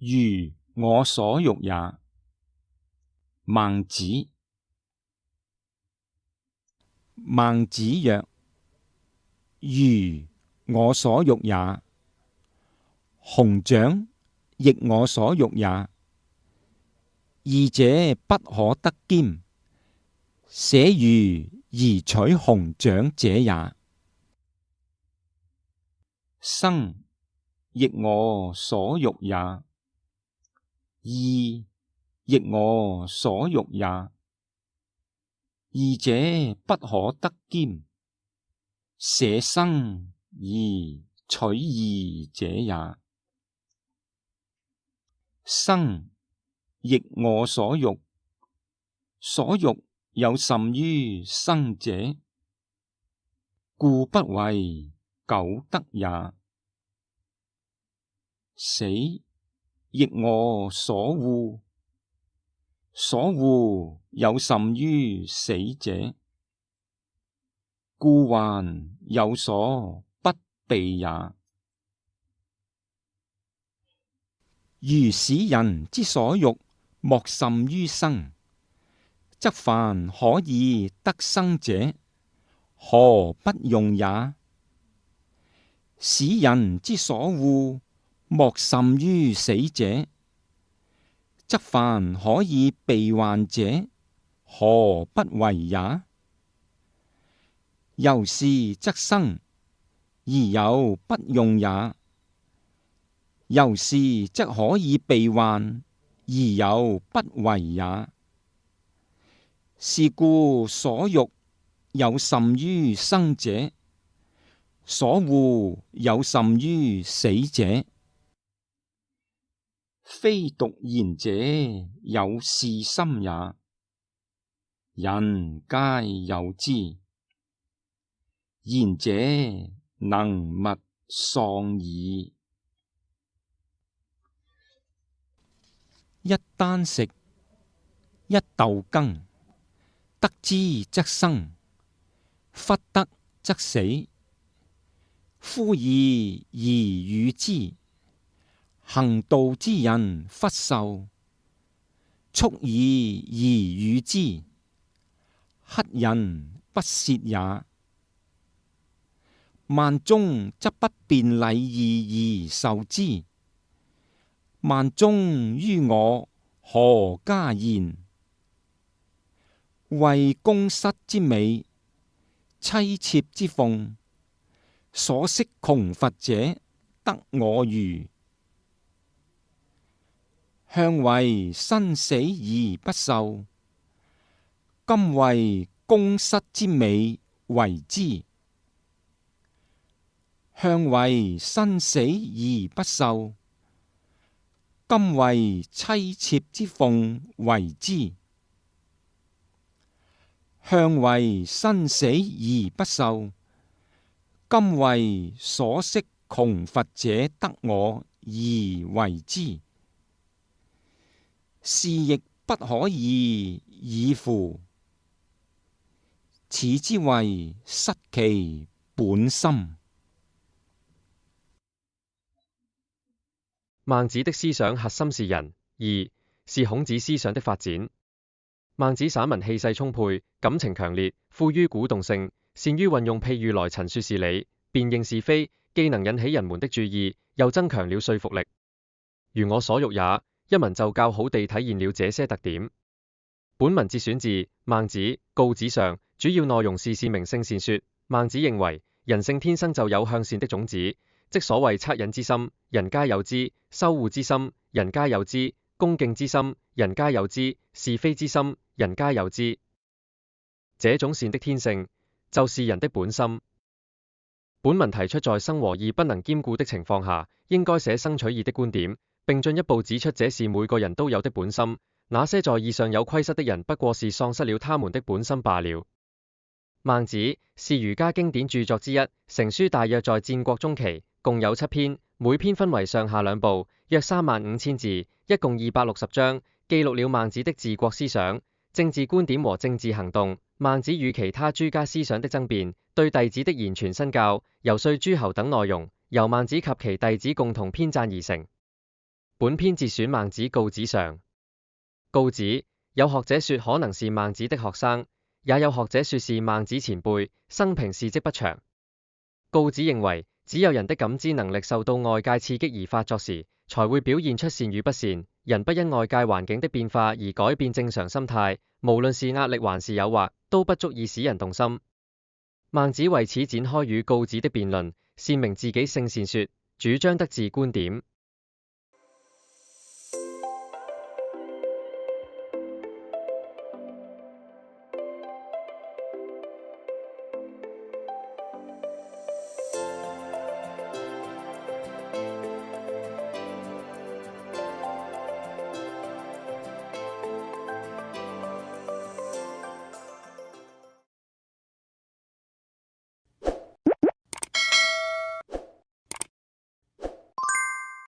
如我所欲也。孟子。孟子曰：如我所欲也。熊掌亦我所欲也。二者不可得兼，捨魚而取熊掌者也。生亦我所欲也，義亦我所欲也。二者不可得兼，捨生而取義者也。生亦我所欲，所欲有甚於生者，故不為苟得也。死亦我所惡，所惡有甚於死者，故還有所不避也。如使人之所欲莫甚於生，則凡可以得生者，何不用也？使人之所惡莫甚於死者，則凡可以避患者，何不為也？由是則生，而有不用也；由是則可以避患，而有不為也。是故所欲有甚於生者，所惡有甚於死者。非獨賢者有是心也，人皆有之。賢者能勿喪矣。一簞食，一豆羹，得之則生，弗得則死。夫義而與之，行道之人弗受；畜義而與之，乞人不竊也。萬鐘則不辨禮義而受之，萬鐘於我，何加言？為宮室之美，妻妾之奉，所識窮乏者，得我如。向為生死而不受，今為宮室之美為之。向為生死而不受，今為妻妾之奉為之。向為生死而不受，今為所識窮乏者得我而為之。是亦不可移矣乎！此之謂失其本心。孟子的思想核心是人，二是孔子思想的發展。孟子散文氣勢充沛，感情強烈，富於鼓動性，善於運用譬喻來陳述事理，辨認是非，既能引起人們的注意，又增強了說服力。如我所欲也，一文就較好地體現了這些特點。本文節選自《孟子·告子上》，主要內容是名聖善說。孟子認為，人性天生就有向善的種子，即所謂惻隱之心，人皆有之；羞惡之心，人皆有之；恭敬之心，人皆有之；是非之心，人皆有之。這種善的天性，就是人的本心。本文提出在生和義不能兼顧的情況下，應該捨生取義的觀點，並進一步指出這是每個人都有的本心。那些在義上有虧失的人，不過是喪失了他們的本心罷了。孟子是儒家經典著作之一，成書大約在戰國中期，共有7篇，每篇分為上下兩部，約35000字，一共260章，記錄了孟子的治國思想、政治觀點和政治行動。孟子與其他諸家思想的爭辯、對弟子的言傳身教、遊說諸侯等內容，由孟子及其弟子共同編撰而成。本篇節選孟子告子上。告子，有學者說可能是孟子的學生，也有學者說是孟子前輩，生平事跡不詳。告子認為，只有人的感知能力受到外界刺激而發作時，才會表現出善與不善。人不因外界環境的變化而改變正常心態，無論是壓力還是誘惑，都不足以使人動心。孟子為此展開與告子的辯論，闡明自己聖善說，主張德治觀點。